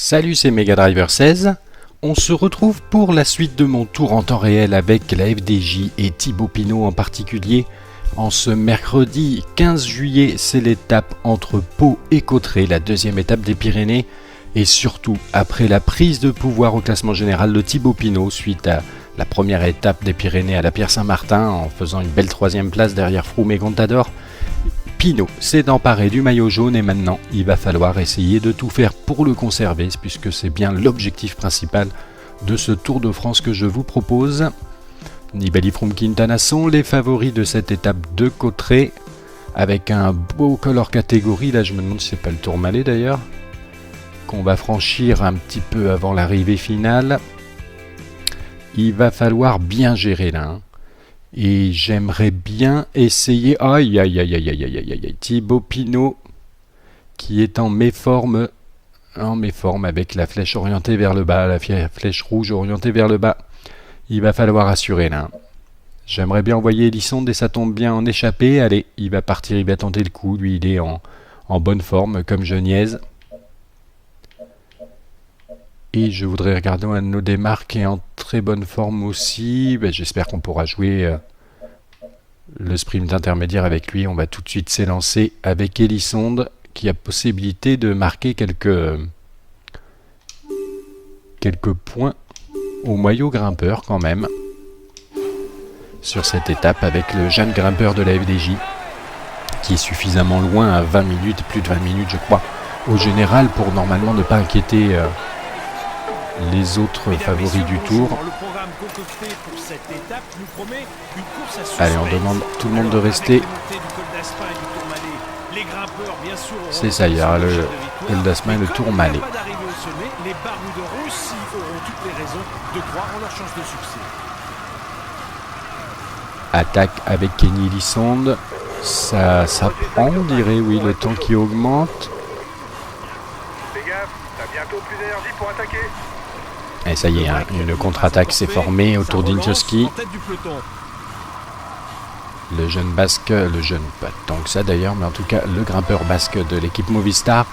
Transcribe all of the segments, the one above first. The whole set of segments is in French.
Salut, c'est Mega Driver 16. On se retrouve pour la suite de mon tour en temps réel avec la FDJ et Thibaut Pinot en particulier. En ce mercredi 15 juillet, c'est l'étape entre Pau et Cauterets, la deuxième étape des Pyrénées. Et surtout, après la prise de pouvoir au classement général de Thibaut Pinot suite à la première étape des Pyrénées à la Pierre-Saint-Martin en faisant une belle troisième place derrière Froome et Contador, Pinot s'est emparé du maillot jaune et maintenant il va falloir essayer de tout faire pour le conserver puisque c'est bien l'objectif principal de ce Tour de France que je vous propose. Nibali, Froome, Quintana sont les favoris de cette étape de Cauterets avec un beau color catégorie. Là je me demande si c'est pas le Tourmalet d'ailleurs qu'on va franchir un petit peu avant l'arrivée finale. Il va falloir bien gérer là. Et j'aimerais bien essayer... Aïe, aïe, aïe, aïe, aïe, aïe, aïe, aïe. Thibaut Pinot qui est en méforme avec la flèche orientée vers le bas, la flèche rouge orientée vers le bas. Il va falloir assurer là. J'aimerais bien envoyer Elisonde et ça tombe bien en échappée. Allez, il va partir, il va tenter le coup. Lui, il est en bonne forme comme je niaise. Et je voudrais regarder un de nos démarres qui est en très bonne forme aussi. J'espère qu'on pourra jouer le sprint intermédiaire avec lui. On va tout de suite s'élancer avec Elisonde qui a possibilité de marquer quelques points au maillot grimpeur quand même. Sur cette étape avec le jeune grimpeur de la FDJ qui est suffisamment loin à 20 minutes, plus de 20 minutes je crois, au général pour normalement ne pas inquiéter... les autres favoris du tour. Allez, on demande tout le monde de rester. C'est ça, il y aura le Col d'Aspin et le Tourmalet. Attaque avec Kenny Elisonde. Ça prend, on dirait, oui, le temps qui augmente. Fais gaffe, t'as bientôt plus d'énergie pour attaquer. Et ça y est, hein, une contre-attaque s'est formée autour d'Inchowski. Le jeune basque, pas tant que ça d'ailleurs, mais en tout cas le grimpeur basque de l'équipe Movistar.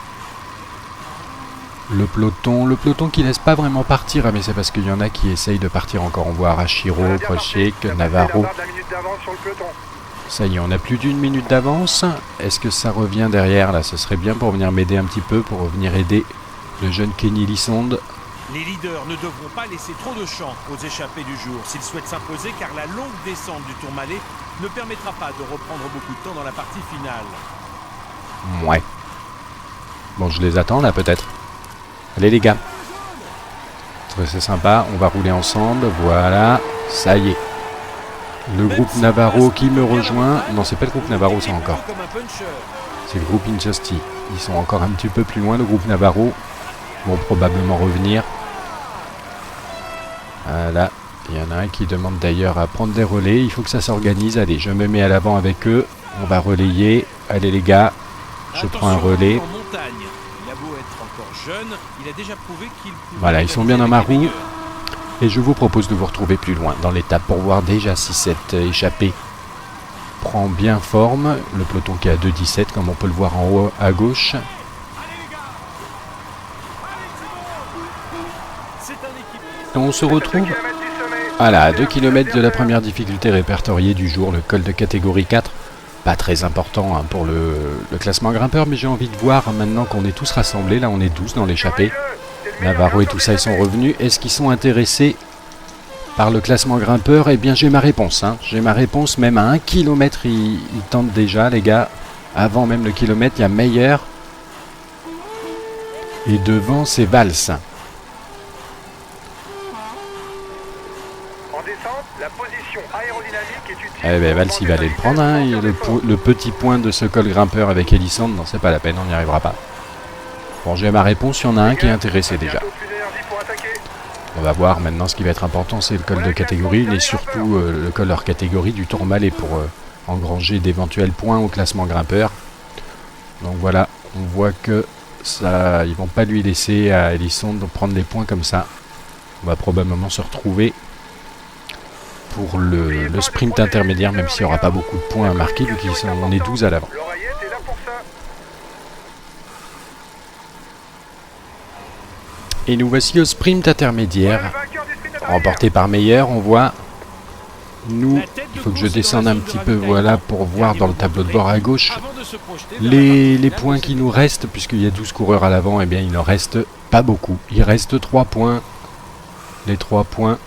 Le peloton qui laisse pas vraiment partir, mais c'est parce qu'il y en a qui essayent de partir encore. On voit Arashiro, Prochek, Navarro. Ça y est, on a plus d'une minute d'avance. Est-ce que ça revient derrière là? Ce serait bien pour venir m'aider un petit peu, pour venir aider le jeune Kenny Elisonde. Les leaders ne devront pas laisser trop de champ aux échappés du jour s'ils souhaitent s'imposer car la longue descente du Tourmalet ne permettra pas de reprendre beaucoup de temps dans la partie finale. Ouais. Bon, je les attends là peut-être. Allez les gars. C'est sympa, on va rouler ensemble. Voilà, ça y est. Le groupe Navarro qui me rejoint. Non, c'est pas le groupe Navarro ça encore. C'est le groupe Inchowski. Ils sont encore un petit peu plus loin, le groupe Navarro. Vont probablement revenir. Voilà, il y en a un qui demande d'ailleurs à prendre des relais. Il faut que ça s'organise. Allez, je me mets à l'avant avec eux. On va relayer. Allez les gars, je prends un relais. Voilà, ils sont bien dans ma roue. Et je vous propose de vous retrouver plus loin dans l'étape pour voir déjà si cette échappée prend bien forme. Le peloton qui est à 2,17 comme on peut le voir en haut à gauche. On se retrouve à 2 km de la première difficulté répertoriée du jour, le col de catégorie 4. Pas très important hein, pour le classement grimpeur, mais j'ai envie de voir maintenant qu'on est tous rassemblés. Là, on est 12 dans l'échappée. Navarro et tout ça, ils sont revenus. Est-ce qu'ils sont intéressés par le classement grimpeur? Eh bien, j'ai ma réponse. Hein. J'ai ma réponse, même à 1 km, ils tentent déjà, les gars. Avant même le kilomètre, il y a Meyer. Et devant, c'est Valls. La position aérodynamique est utile. Eh ben Valls il va aller le prendre hein. Le petit point de ce col grimpeur avec Elisonde, non c'est pas la peine, on n'y arrivera pas. Bon j'ai ma réponse, il y en a un qui est intéressé déjà. On va voir maintenant ce qui va être important, c'est le col de catégorie, mais surtout le col hors catégorie du Tourmalet pour engranger d'éventuels points au classement grimpeur. Donc voilà, on voit que ça, ils vont pas lui laisser à Elisonde prendre des points comme ça. On va probablement se retrouver pour le sprint intermédiaire, même s'il n'y aura pas beaucoup de points à marquer, vu qu'on est 12 à l'avant. Et nous voici au sprint intermédiaire, Le vainqueur du sprint remporté par Meyer. On voit, nous, il faut que je descende un petit peu, voilà, pour voir dans le tableau de bord à gauche les points qui nous restent, puisqu'il y a 12 coureurs à l'avant. Eh bien, il n'en reste pas beaucoup. Il reste 3 points. Les 3 points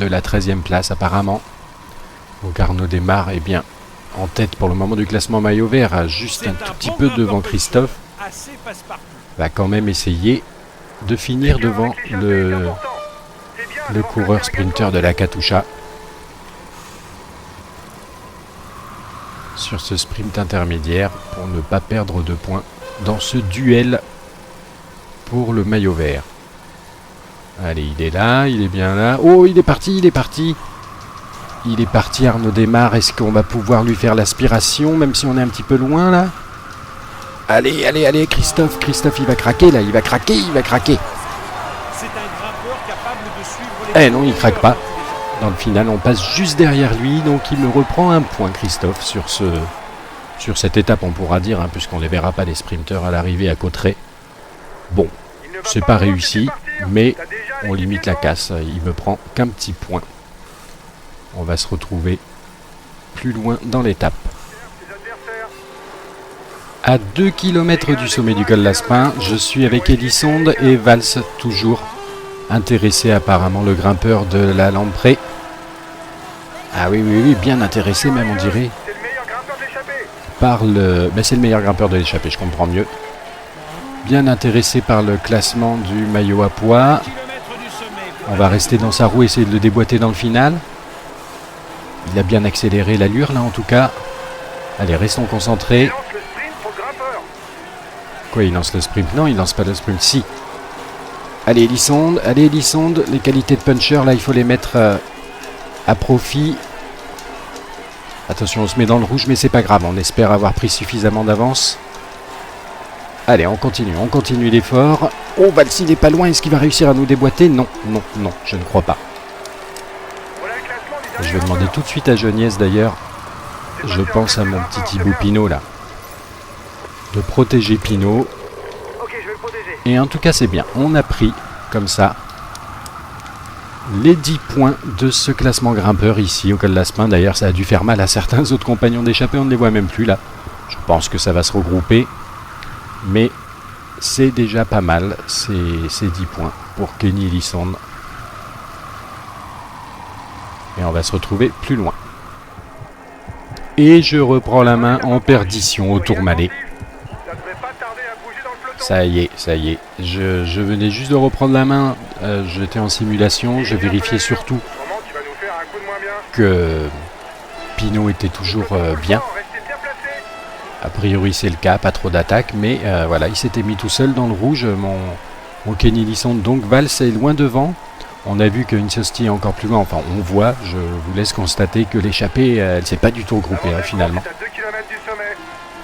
de la 13e place, apparemment. Donc Arnaud démarre, eh bien, en tête pour le moment du classement maillot vert, juste un tout petit peu devant Christophe. Va quand même essayer de finir devant le coureur sprinter de la Katusha sur ce sprint intermédiaire pour ne pas perdre de points dans ce duel pour le maillot vert. Allez, il est là, il est bien là. Oh, il est parti, il est parti. Il est parti, Arnaud démarre. Est-ce qu'on va pouvoir lui faire l'aspiration, même si on est un petit peu loin là? Allez, allez, allez, Christophe, il va craquer là, il va craquer. Eh non, il craque pas. Dans le final, on passe juste derrière lui, donc il me reprend un point, Christophe, sur cette étape, on pourra dire, hein, puisqu'on ne les verra pas les sprinteurs à l'arrivée à Cauterets. Bon, c'est pas réussi, mais on limite la casse. Il me prend qu'un petit point. On va se retrouver plus loin dans l'étape. À 2 km du sommet du col Laspin, je suis avec Elisonde et Valls, toujours intéressé apparemment, le grimpeur de la Lamprey. Ah oui, bien intéressé même, on dirait. C'est le meilleur grimpeur de l'échappée. Par le... Ben, c'est le meilleur grimpeur de l'échappée, je comprends mieux. Bien intéressé par le classement du maillot à pois. On va rester dans sa roue, essayer de le déboîter dans le final. Il a bien accéléré l'allure là en tout cas. Allez, restons concentrés. Il lance le sprint pour le grimpeur. Quoi, il lance le sprint? Non, il lance pas le sprint, si. Allez, Elisonde, les qualités de puncher là, il faut les mettre à profit. Attention, on se met dans le rouge, mais c'est pas grave, on espère avoir pris suffisamment d'avance. Allez, on continue l'effort. Oh, Valls, il est pas loin, est-ce qu'il va réussir à nous déboîter? Non, je ne crois pas. Voilà le classement du dernier Je vais demander grimpeur. tout de suite à Geniès d'ailleurs, je pense à mon petit Thibaut Pinot là, de protéger Pinot. Ok, je vais le protéger. Et en tout cas, c'est bien, on a pris comme ça les 10 points de ce classement grimpeur ici au col Laspin. D'ailleurs, ça a dû faire mal à certains autres compagnons d'échappée, on ne les voit même plus là. Je pense que ça va se regrouper, mais c'est déjà pas mal, ces 10 points pour Kenny Elisonde. Et on va se retrouver plus loin. Et je reprends la main en perdition au Tourmalet. Ça devrait pas tarder à bouger dans le peloton. Ça y est. Je venais juste de reprendre la main. J'étais en simulation. Je vérifiais surtout Autrement, tu vas nous faire un coup de moins bien. que Pinot était toujours bien. Restez bien placés. A priori, c'est le cas. Pas trop d'attaques. Mais voilà, il s'était mis tout seul dans le rouge. Mon Kenny Elisonde. Donc Valls est loin devant. On a vu qu'une Sosti est encore plus loin. Enfin, on voit. Je vous laisse constater que l'échappée, elle s'est pas du tout regroupée finalement. C'est à 2 km du sommet.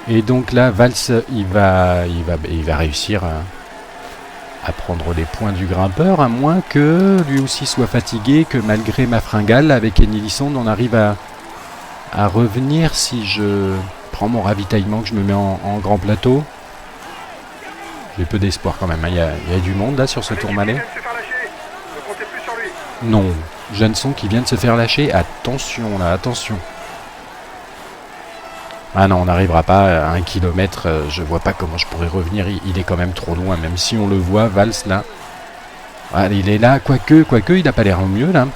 Et donc là, Valls, il va réussir à prendre les points du grimpeur, à moins que lui aussi soit fatigué, que malgré ma fringale avec Kenny Elisonde, on arrive à revenir si je prends mon ravitaillement, que je me mets en grand plateau. J'ai peu d'espoir quand même, hein. Il y a du monde là sur ce Tourmalet. Il vient de se faire lâcher. Ne comptez plus sur lui. Non, Jeanson qui vient de se faire lâcher. Attention là, attention. Ah non, on n'arrivera pas à 1 km. Je vois pas comment je pourrais revenir. Il est quand même trop loin, même si on le voit, Valls là. Ah, il est là, quoique, il n'a pas l'air au mieux là.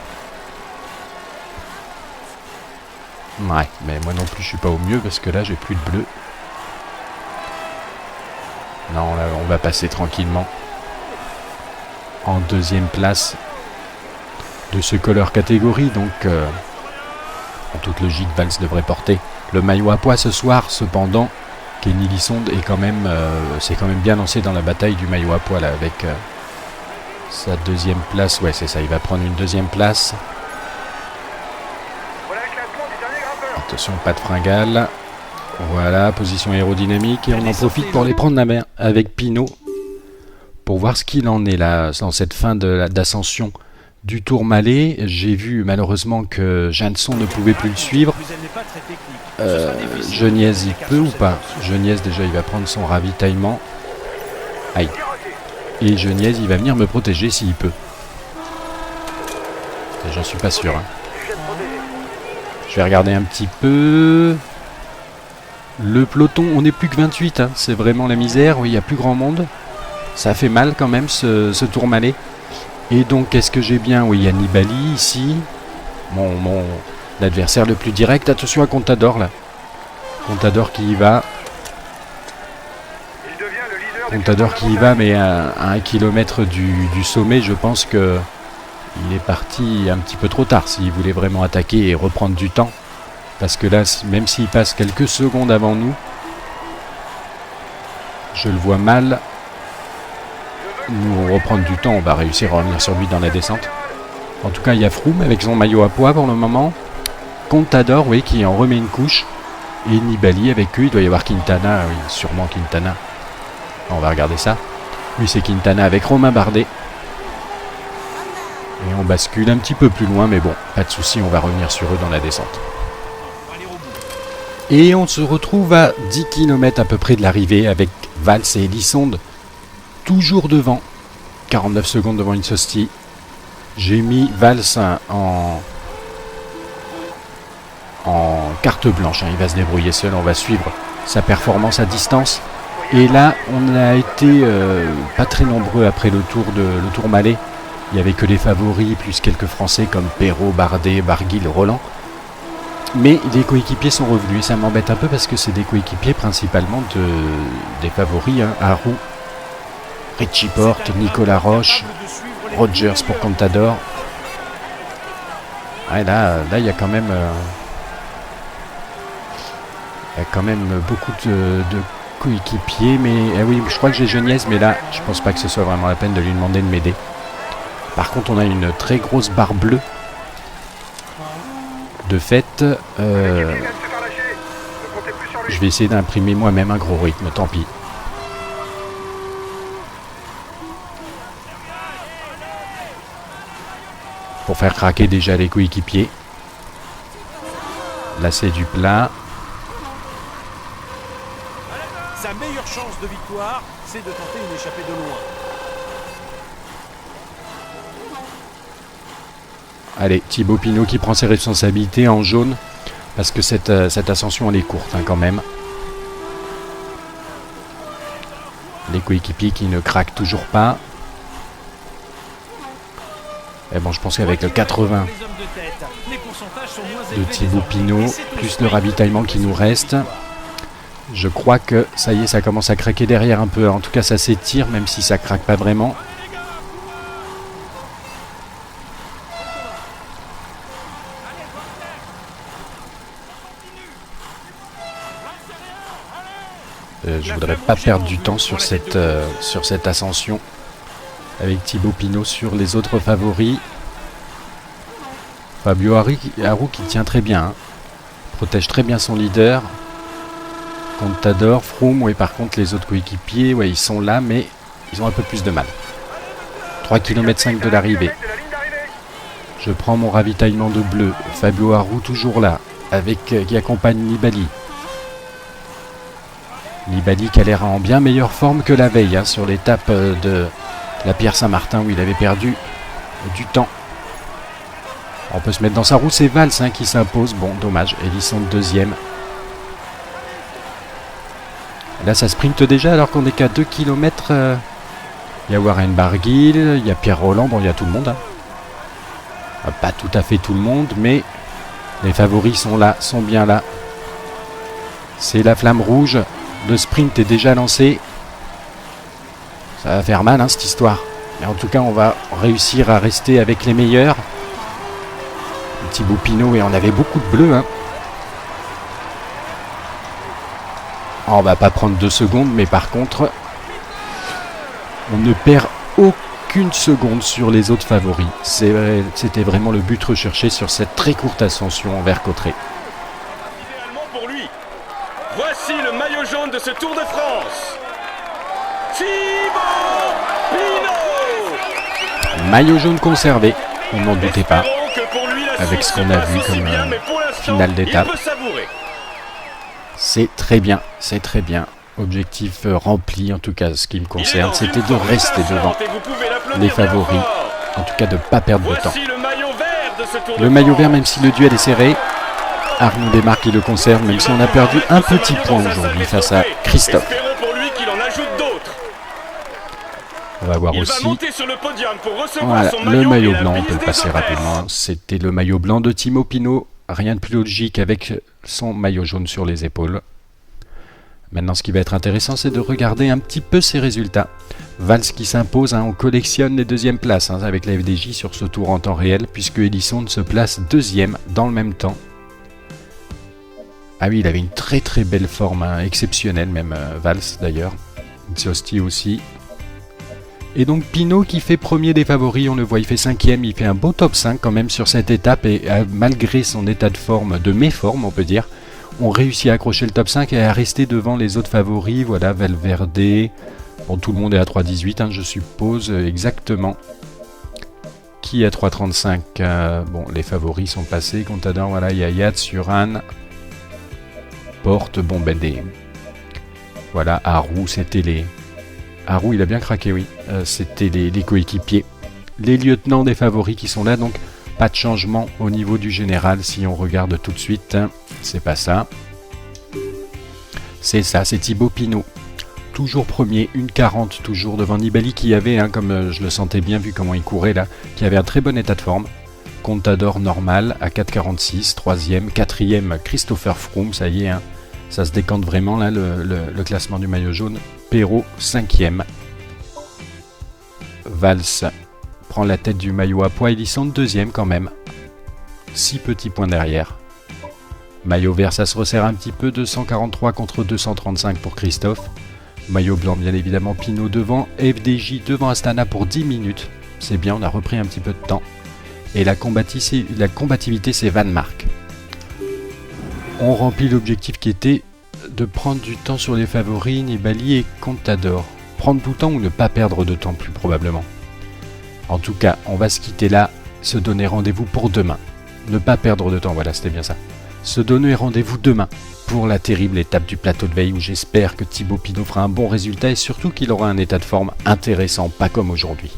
Ouais, mais moi non plus je suis pas au mieux parce que là j'ai plus de bleu. Non, là on va passer tranquillement en 2e place de ce color catégorie. Donc en toute logique, Valls devrait porter le maillot à pois ce soir. Cependant, Kenny Elisonde est quand même, s'est quand même bien lancé dans la bataille du maillot à pois là, avec sa 2e place. Ouais, c'est ça, il va prendre une 2e place. Voilà le classement du dernier grimpeur. Attention, pas de fringale. Voilà, position aérodynamique. Et on en profite pour les prendre la main avec Pinot pour voir ce qu'il en est là dans cette fin d'ascension du Tourmalet. J'ai vu malheureusement que Jeanson ne pouvait plus le suivre. Geniès, il peut ou pas? Geniès, déjà, il va prendre son ravitaillement. Aïe. Et Geniez, il va venir me protéger s'il peut. J'en suis pas sûr. Hein. Je vais regarder un petit peu. Le peloton, on n'est plus que 28. Hein. C'est vraiment la misère. Oui, il n'y a plus grand monde. Ça fait mal quand même ce Tourmalet. Et donc, est-ce que j'ai bien... Oui, il y a Nibali ici. Mon adversaire le plus direct. Attention à Contador là. Contador qui y va. Contador qui y va, mais à 1 kilomètre du sommet, je pense que il est parti un petit peu trop tard s'il voulait vraiment attaquer et reprendre du temps. Parce que là, même s'il passe quelques secondes avant nous, je le vois mal nous reprendre du temps. On va réussir à revenir sur lui dans la descente. En tout cas, il y a Froome avec son maillot à pois pour le moment. Contador, oui, qui en remet une couche. Et Nibali avec eux. Il doit y avoir Quintana, oui, sûrement Quintana. On va regarder ça. Oui, c'est Quintana avec Romain Bardet. Et on bascule un petit peu plus loin, mais bon, pas de souci, on va revenir sur eux dans la descente. Et on se retrouve à 10 km à peu près de l'arrivée avec Valls et Elisonde toujours devant. 49 secondes devant Insosti. J'ai mis Valls en carte blanche. Il va se débrouiller seul, on va suivre sa performance à distance. Et là, on a été pas très nombreux après le Tourmalet. Il n'y avait que les favoris, plus quelques Français comme Perrault, Bardet, Barguil, Roland. Mais les coéquipiers sont revenus. Et ça m'embête un peu parce que c'est des coéquipiers principalement des favoris. Hein. Arroux, Richie Porte, Nicolas Roche, Rogers pour Contador. Ouais, là, il y a quand même... beaucoup de coéquipiers. Mais oui, je crois que j'ai Geniez, mais là, je pense pas que ce soit vraiment la peine de lui demander de m'aider. Par contre, on a une très grosse barre bleue. De fait, je vais essayer d'imprimer moi-même un gros rythme, tant pis. Pour faire craquer déjà les coéquipiers. Là, c'est du plat. Sa meilleure chance de victoire, c'est de tenter une échappée de loin. Allez, Thibaut Pinot qui prend ses responsabilités en jaune. Parce que cette ascension, elle est courte hein, quand même. Les coéquipiers qui ne craquent toujours pas. Et bon, je pense qu'avec le 80 de Thibaut Pinot, plus le ravitaillement qui nous reste, je crois que ça y est, ça commence à craquer derrière un peu. En tout cas, ça s'étire, même si ça craque pas vraiment. Je voudrais pas perdre du temps sur cette ascension avec Thibaut Pinot sur les autres favoris. Fabio Aru qui tient très bien, hein. Protège très bien son leader. Contador, Froome, oui, par contre les autres coéquipiers, ouais, ils sont là, mais ils ont un peu plus de mal. 3 km 5 de l'arrivée. Je prends mon ravitaillement de bleu. Fabio Aru toujours là, qui accompagne Nibali. Nibali qui a l'air en bien meilleure forme que la veille, hein, sur l'étape de la Pierre-Saint-Martin où il avait perdu du temps. On peut se mettre dans sa roue, c'est Valls hein, qui s'impose. Bon, dommage, Elisson deuxième. Là, ça sprinte déjà alors qu'on est qu'à 2 km. Il y a Warren Barguil, il y a Pierre Roland, bon, il y a tout le monde. Hein. Pas tout à fait tout le monde, mais les favoris sont là, sont bien là. C'est la flamme rouge. Le sprint est déjà lancé. Ça va faire mal, hein, cette histoire. Mais en tout cas, on va réussir à rester avec les meilleurs. Thibaut Pinot, et on avait beaucoup de bleus. Hein. On va pas prendre 2 secondes, mais par contre, on ne perd aucune seconde sur les autres favoris. C'était vraiment le but recherché sur cette très courte ascension vers Cauterets. Idéalement pour lui. Voici le maillot jaune de ce Tour de France. Thibaut Pinot. Maillot jaune conservé, on n'en doutait pas, avec ce qu'on a vu comme finale d'étape. C'est très bien, c'est très bien. Objectif rempli, en tout cas, ce qui me concerne, c'était de rester devant les favoris. En tout cas, de ne pas perdre de temps. Le maillot vert, même si le duel est serré, Arnaud Desmarques qui le conserve, même si on a perdu un petit point aujourd'hui face à Christophe. On va voir aussi. Voilà, le maillot blanc, on peut le passer rapidement. C'était le maillot blanc de Thibaut Pinot. Rien de plus logique avec son maillot jaune sur les épaules. Maintenant, ce qui va être intéressant, c'est de regarder un petit peu ses résultats. Valls qui s'impose, on collectionne les deuxièmes places avec la FDJ sur ce tour en temps réel, puisque Elisson se place deuxième dans le même temps. Ah oui, il avait une très très belle forme, exceptionnelle même, Valls d'ailleurs. Ziosti aussi. Et donc Pinot qui fait premier des favoris, on le voit, il fait cinquième, il fait un beau top 5 quand même sur cette étape, et malgré son état de forme, de méforme on peut dire, on réussit à accrocher le top 5 et à rester devant les autres favoris. Voilà, Valverde, bon, tout le monde est à 3,18 je suppose, exactement. Qui est à 3,35 bon, les favoris sont passés, Contador, voilà, Yayat, Suran, Porte, bon ben des... Voilà, Arou, c'était les... Arou, il a bien craqué, oui. C'était les coéquipiers. Les lieutenants des favoris qui sont là, donc pas de changement au niveau du général si on regarde tout de suite. C'est pas ça. C'est ça, c'est Thibaut Pinot. Toujours premier, 1,40 toujours devant Nibali qui avait, comme je le sentais bien vu comment il courait là, qui avait un très bon état de forme. Contador normal à 4,46, troisième, quatrième Christopher Froome, ça y est, ça se décante vraiment là le classement du maillot jaune. Perrault, 5e. Valls prend la tête du maillot à poids. Elisson, 2e quand même. 6 petits points derrière. Maillot vert, ça se resserre un petit peu. 243 contre 235 pour Christophe. Maillot blanc, bien évidemment, Pinot devant. FDJ devant Astana pour 10 minutes. C'est bien, on a repris un petit peu de temps. Et la combativité, c'est Van Mark. On remplit l'objectif qui était de prendre du temps sur les favoris, Nibali et Contador. Prendre du temps ou ne pas perdre de temps plus probablement. En tout cas, on va se quitter là, se donner rendez-vous pour demain. Ne pas perdre de temps, voilà, c'était bien ça. Se donner rendez-vous demain pour la terrible étape du plateau de veille où j'espère que Thibaut Pinot fera un bon résultat et surtout qu'il aura un état de forme intéressant, pas comme aujourd'hui.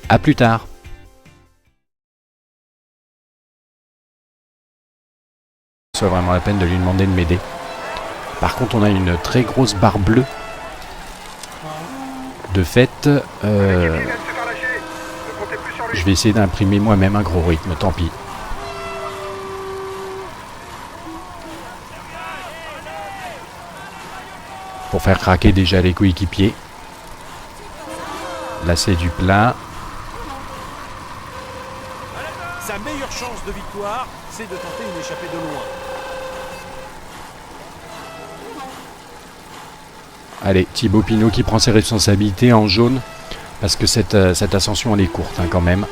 A plus tard. C'est vraiment la peine de lui demander de m'aider. Par contre, on a une très grosse barre bleue. De fait, je vais essayer d'imprimer moi-même un gros rythme, tant pis. Pour faire craquer déjà les coéquipiers. Là, c'est du plat. Sa meilleure chance de victoire, c'est de tenter une échappée de loin. Allez, Thibaut Pinot qui prend ses responsabilités en jaune, parce que cette ascension elle est courte quand même.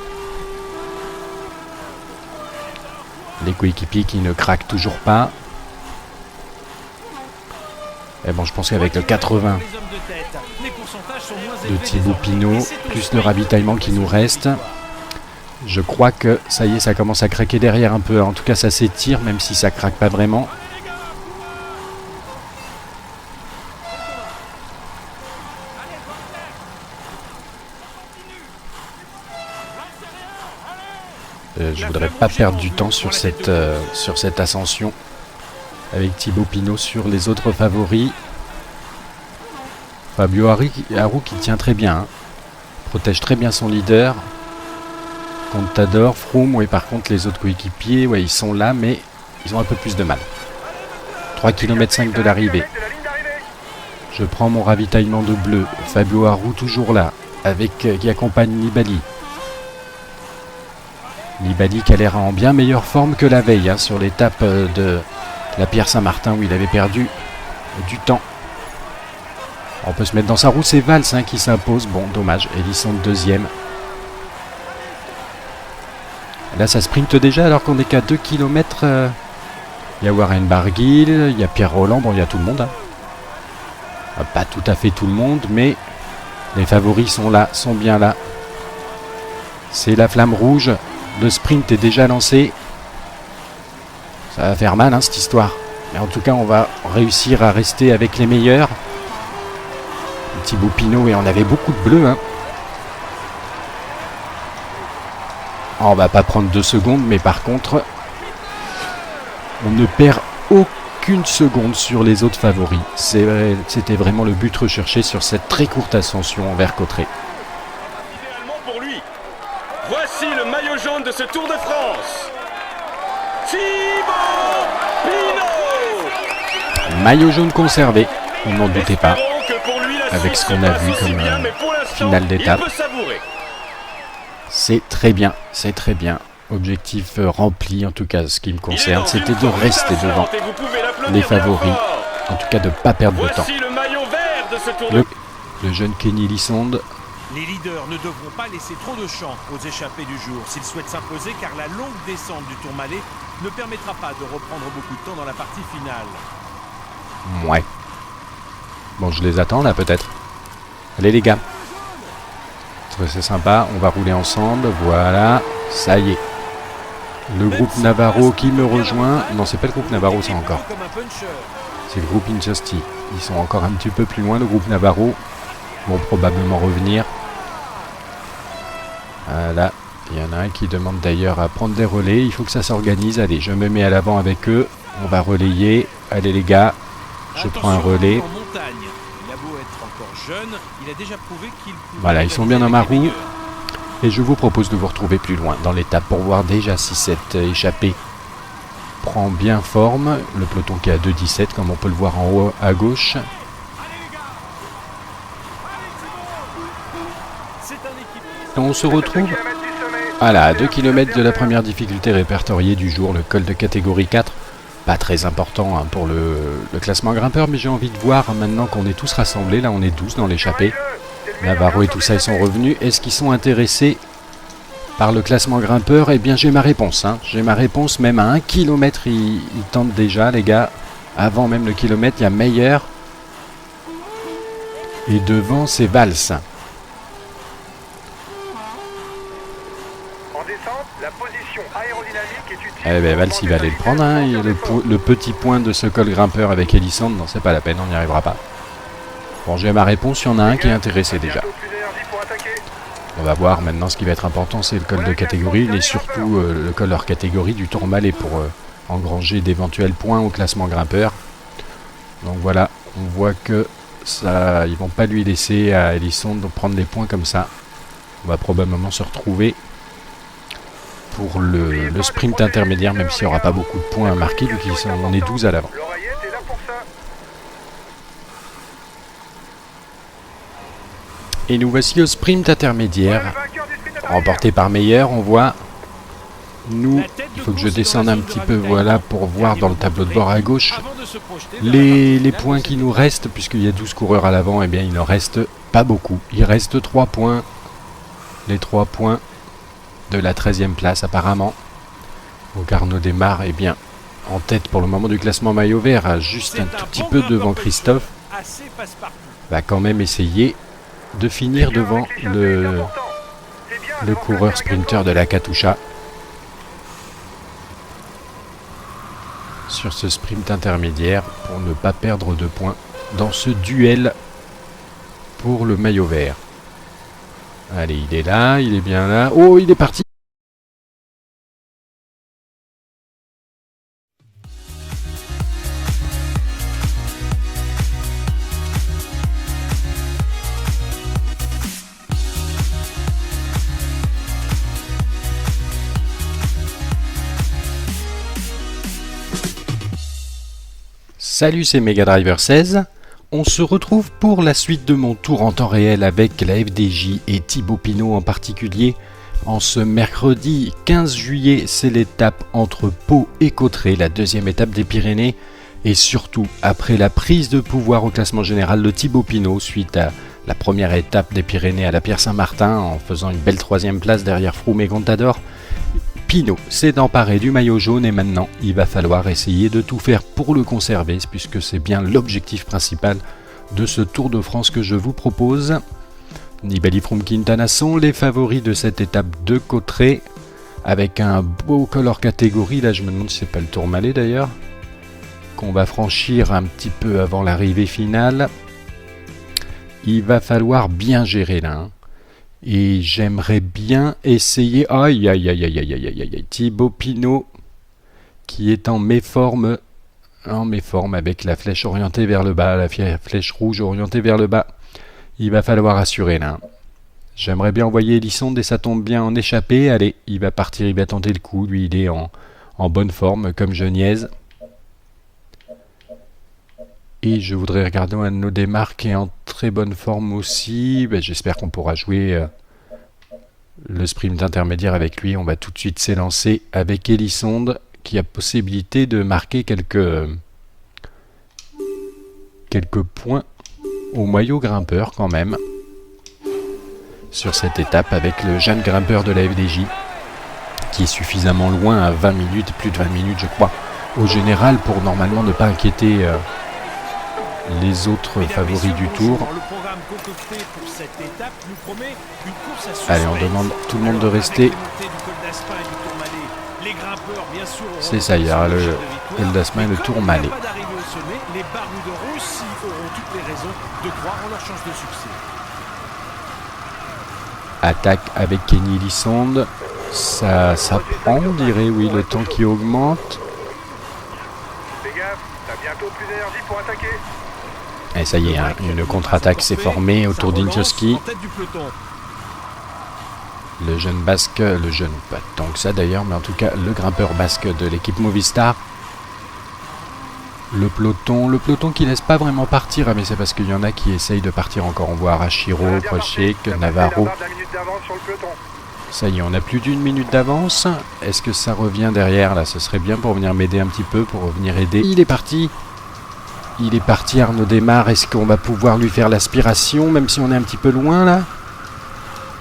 Les coéquipiers qui ne craquent toujours pas. Et bon, je pense qu'avec le 80 de Thibaut Pinot, plus le ravitaillement qui nous reste, je crois que ça y est, ça commence à craquer derrière un peu. En tout cas, ça s'étire, même si ça craque pas vraiment. Je voudrais pas perdre du temps sur cette ascension avec Thibaut Pinot sur les autres favoris. Fabio Aru qui tient très bien, protège très bien son leader. Contador, Froome, oui, par contre les autres coéquipiers, ouais, ils sont là mais ils ont un peu plus de mal. 3,5 km de l'arrivée. Je prends mon ravitaillement de bleu. Fabio Aru toujours là, qui accompagne Nibali. Nibali qui a l'air en bien meilleure forme que la veille sur l'étape de la Pierre Saint-Martin où il avait perdu du temps. On peut se mettre dans sa roue, c'est Valls qui s'impose. Bon, dommage, Elisson deuxième. Là, ça sprinte déjà alors qu'on n'est qu'à 2 km. Il y a Warren Barguil, il y a Pierre Roland, bon, il y a tout le monde. Pas tout à fait tout le monde, mais les favoris sont là, sont bien là. C'est la flamme rouge. Le sprint est déjà lancé. Ça va faire mal cette histoire. Mais en tout cas, on va réussir à rester avec les meilleurs. Thibaut Pinot et on avait beaucoup de bleus. Hein. On va pas prendre 2 secondes, mais par contre, on ne perd aucune seconde sur les autres favoris. C'était vraiment le but recherché sur cette très courte ascension envers Cotterêts. Idéalement pour lui. Voici le maillot jaune de ce Tour de France. Thibaut Pinot. Maillot jaune conservé, on n'en doutait pas, Espérons que pour lui, la avec Suisse ce qu'on se a passe vu aussi comme bien, mais pour l'instant, finale d'étape. il peut savourer. C'est très bien, c'est très bien. Objectif rempli en tout cas, ce qui me concerne, c'était de rester devant Et vous pouvez l'applaudir les bien favoris. fort. En tout cas, de ne pas perdre de temps. Voici le maillot vert de ce Tour de Le jeune Kenny Lissonde, Les leaders ne devront pas laisser trop de champ aux échappés du jour s'ils souhaitent s'imposer car la longue descente du Tourmalet ne permettra pas de reprendre beaucoup de temps dans la partie finale. ouais. Bon, je les attends là peut-être. Allez les gars. C'est sympa, on va rouler ensemble, voilà, ça y est. Le groupe Navarro qui me rejoint. Non, c'est pas le groupe Navarro, ça encore. Comme un puncher. C'est le groupe Injusti. Ils sont encore un petit peu plus loin, le groupe Navarro. Vont probablement revenir. Voilà. Il y en a un qui demande d'ailleurs à prendre des relais. Il faut que ça s'organise. Allez, je me mets à l'avant avec eux. On va relayer. Allez les gars, je prends un relais. En montagne. Il a beau être encore jeune, il a déjà prouvé qu'il pouvait Voilà, ils sont bien dans ma rivaliser avec roue. les meilleurs. Et je vous propose de vous retrouver plus loin dans l'étape pour voir déjà si cette échappée prend bien forme. Le peloton qui est à 2,17 comme on peut le voir en haut à gauche. C'est un équipe. Et on se retrouve 2 km du sommet. voilà, à 2 km de la première difficulté répertoriée du jour, le col de catégorie 4. Pas très important hein, pour le classement grimpeur, mais j'ai envie de voir maintenant qu'on est tous rassemblés. Là, on est 12 dans l'échappée. Navarro et tout ça, ils sont revenus. Est-ce qu'ils sont intéressés par le classement grimpeur? Eh bien, j'ai ma réponse. Hein. J'ai ma réponse, même à 1 km, ils tentent déjà, les gars. Avant même le kilomètre, il y a Meyer. Et devant, c'est Valls. En descente, la position aérodynamique est utile. Eh bien, pour Valls, il va aller le prendre. Hein. augmenter la vitesse Le petit point de ce col grimpeur avec Elisande, non, c'est pas la peine, on n'y arrivera pas. Bon, j'ai ma réponse, il y en a un qui est intéressé déjà. Bientôt plus d'énergie pour attaquer. On va voir maintenant ce qui va être important, c'est le col de catégorie, mais surtout le col hors catégorie du Tourmalet pour engranger d'éventuels points au classement grimpeur. Donc voilà, on voit que ça, ils vont pas lui laisser à Elisson de prendre les points comme ça. On va probablement se retrouver pour le sprint intermédiaire, même s'il n'y aura pas beaucoup de points à marquer, vu qu'on est 12 à l'avant. L'oreillette est là pour ça. Et nous voici au sprint intermédiaire. Le vainqueur du sprint intermédiaire. Remporté par Meyer, on voit, nous, il faut que je descende un petit peu, voilà, pour voir dans le tableau de bord à gauche, Avant de se projeter vers la partie les finale points de qui cette nous restent, puisqu'il y a 12 coureurs à l'avant, eh bien il ne reste pas beaucoup. Il reste 3 points, les 3 points de la 13e place apparemment. Donc Arnaud démarre, eh bien, en tête pour le moment du classement maillot vert, juste C'est un tout petit bon peu grimpeur devant puncher, Christophe, assez passe-partout. va quand même essayer de finir Bien devant avec l'échappée, c'est le important. C'est bien le devant coureur Katia sprinter de la Katusha sur ce sprint intermédiaire pour ne pas perdre de points dans ce duel pour le maillot vert. Allez, il est là, il est bien là. Oh, il est parti. Salut, c'est Mega Driver 16. On se retrouve pour la suite de mon tour en temps réel avec la FDJ et Thibaut Pinot en particulier. En ce mercredi 15 juillet, c'est l'étape entre Pau et Cotterêts, la deuxième étape des Pyrénées. Et surtout, après la prise de pouvoir au classement général de Thibaut Pinot suite à la première étape des Pyrénées à la Pierre-Saint-Martin en faisant une belle troisième place derrière Froome et Contador, Pinot s'est emparé du maillot jaune et maintenant il va falloir essayer de tout faire pour le conserver puisque c'est bien l'objectif principal de ce Tour de France que je vous propose. Nibali, Froome, Quintana sont les favoris de cette étape de Cotterêts avec un beau col hors catégorie. Là je me demande si c'est pas le Tourmalet d'ailleurs qu'on va franchir un petit peu avant l'arrivée finale. il va falloir bien gérer là. Hein. Et j'aimerais bien essayer... Aïe, aïe, aïe, aïe, aïe, aïe, aïe, aïe. Thibaut Pinot qui est en méforme avec la flèche orientée vers le bas, la flèche rouge orientée vers le bas. Il va falloir assurer là. J'aimerais bien envoyer Elisonde et ça tombe bien en échappée. Allez, il va partir, il va tenter le coup. Lui, il est en bonne forme, comme je niaise. Et je voudrais regarder un de nos démarres qui est en très bonne forme aussi. Ben, j'espère qu'on pourra jouer le sprint intermédiaire avec lui. On va tout de suite s'élancer avec Elisonde qui a possibilité de marquer quelques points au maillot grimpeur quand même sur cette étape avec le jeune grimpeur de la FDJ qui est suffisamment loin à 20 minutes, plus de 20 minutes je crois au général pour normalement ne pas inquiéter les autres favoris du tour. Allez, on demande tout le monde de rester. C'est ça, il y aura le col d'Aspin et le Tourmalet. Les Barbus de Rossi auront toutes les raisons de croire en leur chance de succès. Attaque avec Kenny Elisonde. Ça prend, on dirait, oui, le temps qui augmente. Fais gaffe, t'as bientôt plus d'énergie pour attaquer. Et ça y est, hein, une contre-attaque s'est formée autour d'Inchowski. Le jeune basque, le jeune, pas tant que ça d'ailleurs, mais en tout cas le grimpeur basque de l'équipe Movistar. Le peloton qui laisse pas vraiment partir, mais c'est parce qu'il y en a qui essayent de partir encore. On voit Arashiro, Prochek, Navarro. Ça y est, on a plus d'une minute d'avance. Est-ce que ça revient derrière là? Ce serait bien pour venir m'aider un petit peu, pour venir aider. Il est parti, Arnaud démarre. Est-ce qu'on va pouvoir lui faire l'aspiration, même si on est un petit peu loin là?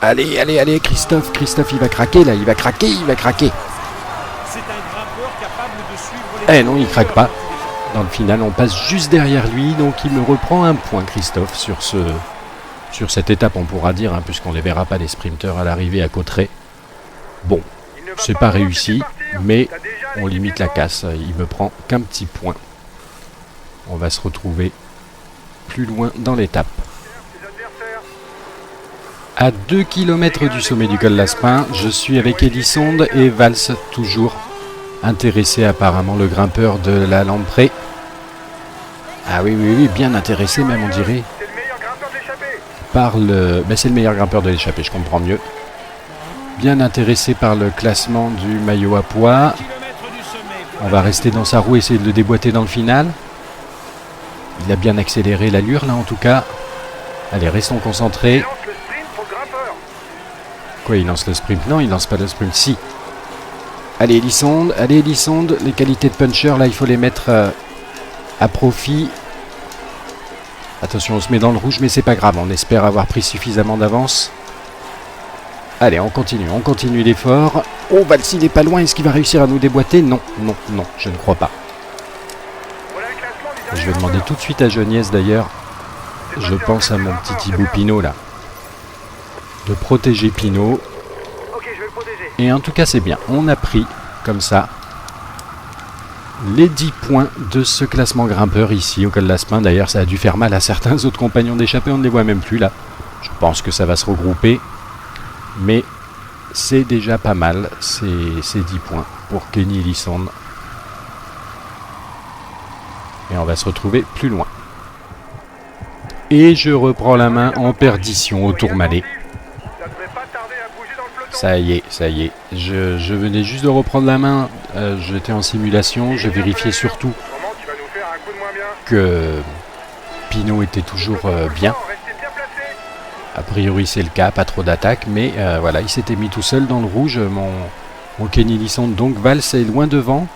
Allez, Christophe, il va craquer là, il va craquer. C'est un grimpeur capable de suivre les... Non, il craque pas. Dans le final, on passe juste derrière lui, donc il me reprend un point, Christophe, sur cette étape, on pourra dire, hein, puisqu'on ne les verra pas les sprinteurs à l'arrivée à Cauterets. Bon, c'est pas réussi, mais on limite la casse, il me prend qu'un petit point. On va se retrouver plus loin dans l'étape. À 2 km du sommet du col d'Aspin, je suis avec Elisonde et Valls, toujours intéressé apparemment, le grimpeur de la Lamprey. Ah oui, bien intéressé même on dirait. C'est le meilleur grimpeur de l'échappée. C'est le meilleur grimpeur de l'échappée, je comprends mieux. Bien intéressé par le classement du maillot à pois. On va rester dans sa roue, essayer de le déboîter dans le final. Il a bien accéléré l'allure là en tout cas. Allez, restons concentrés. Quoi, il lance le sprint? Non, il lance pas le sprint, si. Allez Elisonde, les qualités de puncher, là il faut les mettre à profit. Attention, on se met dans le rouge, mais c'est pas grave, on espère avoir pris suffisamment d'avance. Allez, on continue l'effort. Oh, Valls, il est pas loin, est-ce qu'il va réussir à nous déboîter? Non, je ne crois pas. Je vais demander tout de suite à Geniez d'ailleurs, je pense à mon petit Thibaut Pinot là, de protéger Pinot. Et en tout cas c'est bien, on a pris comme ça les 10 points de ce classement grimpeur ici au col d'Aspin. D'ailleurs ça a dû faire mal à certains autres compagnons d'échappée, on ne les voit même plus là. Je pense que ça va se regrouper, mais c'est déjà pas mal ces 10 points pour Kenny Elisonde. Et on va se retrouver plus loin. Et je reprends la main en perdition au Tourmalet. Ça y est. Je venais juste de reprendre la main. J'étais en simulation. Je vérifiais surtout que Pinot était toujours bien. A priori c'est le cas, pas trop d'attaques. Mais voilà, il s'était mis tout seul dans le rouge. Mon Kenny Elisonde, donc Valls est loin devant.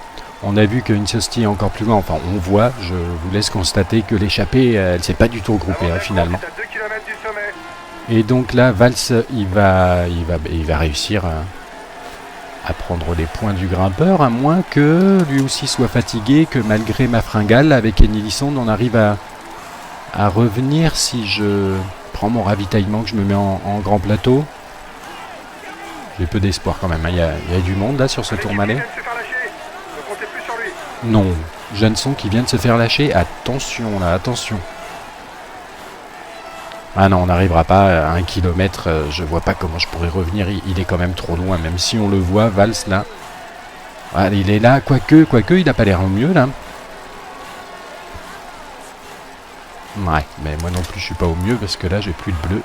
On a vu que Inchowski est encore plus loin. Enfin, on voit, je vous laisse constater que l'échappée, elle ne s'est pas du tout regroupée finalement. Et donc là, Valls, il va réussir à prendre les points du grimpeur, à moins que lui aussi soit fatigué, que malgré ma fringale avec Kenny Elisonde, on arrive à revenir si je prends mon ravitaillement, que je me mets en grand plateau. J'ai peu d'espoir quand même, hein. Il y a du monde là sur ce Tourmalet. Non, Jeanson qui vient de se faire lâcher. Attention là, attention. Ah non, on n'arrivera pas à 1 km. Je vois pas comment je pourrais revenir. Il est quand même trop loin, même si on le voit, Valls là. Ah, il est là, quoique, il a pas l'air au mieux là. Ouais, mais moi non plus je suis pas au mieux parce que là j'ai plus de bleu.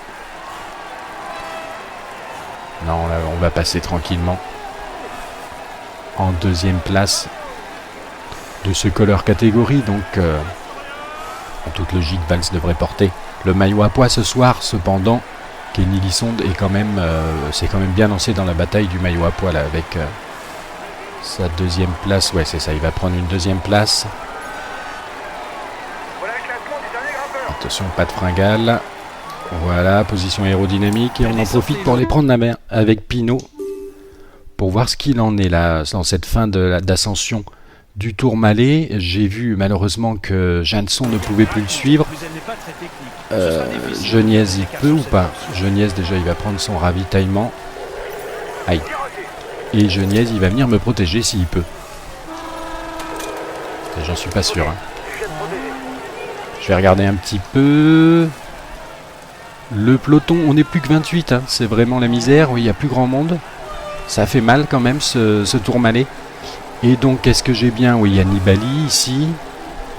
Non, là on va passer tranquillement en 2e place de ce color catégorie. Donc en toute logique, Valls devrait porter le maillot à pois ce soir. Cependant, Kenny Lisonde est quand même, s'est quand même bien lancé dans la bataille du maillot à pois là avec sa 2e place. Ouais, c'est ça, il va prendre une 2e place. Voilà le classement du dernier grimpeur. Attention, pas de fringale. Voilà, position aérodynamique. Et on en profite pour les prendre la main avec Pinot pour voir ce qu'il en est là dans cette fin d'ascension du Tourmalet. J'ai vu malheureusement que Janson ne pouvait plus le suivre. Geniez, il peut ou pas? Geniez, déjà, il va prendre son ravitaillement. Aïe. Et Geniez, il va venir me protéger s'il peut. J'en suis pas sûr. Hein. Je vais regarder un petit peu. Le peloton, on n'est plus que 28. Hein. C'est vraiment la misère. Oui, il n'y a plus grand monde. Ça fait mal quand même ce Tourmalet. Et donc, qu'est-ce que j'ai bien? Oui, il y a Nibali ici.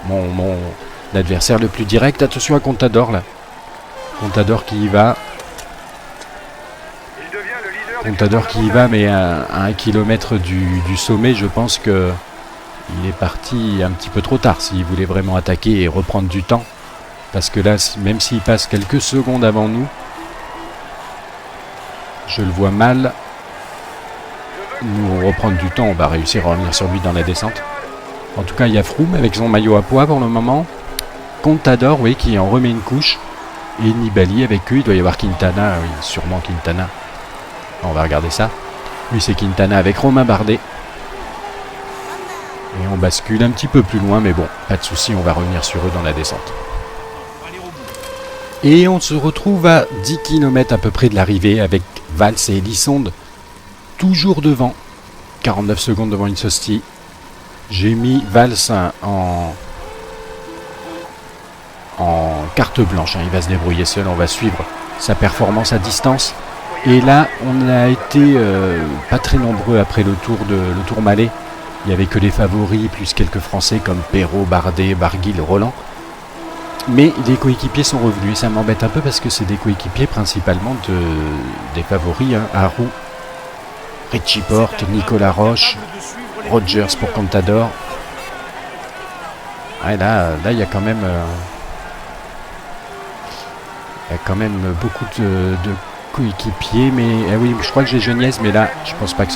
Mon adversaire le plus direct. Attention à Contador là. Contador qui y va. Il devient le leader du Contador qui y va, mais à 1 km du sommet, je pense que il est parti un petit peu trop tard s'il voulait vraiment attaquer et reprendre du temps. Parce que là, même s'il passe quelques secondes avant nous, je le vois mal nous reprendre du temps. On va réussir à revenir sur lui dans la descente. En tout cas, il y a Froome avec son maillot à pois pour le moment. Contador, oui, qui en remet une couche. Et Nibali avec eux. Il doit y avoir Quintana, oui, sûrement Quintana. On va regarder ça. Oui, c'est Quintana avec Romain Bardet. Et on bascule un petit peu plus loin, mais bon, pas de souci, on va revenir sur eux dans la descente. Et on se retrouve à 10 km à peu près de l'arrivée avec Valls et Lisonde toujours devant. 49 secondes devant Insosti. J'ai mis Valls en carte blanche. Hein. Il va se débrouiller seul. On va suivre sa performance à distance. Et là, on a été pas très nombreux après le Tourmalet. Il n'y avait que les favoris, plus quelques Français comme Perrault, Bardet, Barguil, Roland. Mais les coéquipiers sont revenus. Et ça m'embête un peu parce que c'est des coéquipiers principalement des favoris. Hein. Harou, Richie Porte, Nicolas Roche, Rogers pour Contador. Ah, là, il y a quand même... il y a quand même beaucoup de coéquipiers. Mais oui, je crois que j'ai Geniez, mais là, je pense pas que ce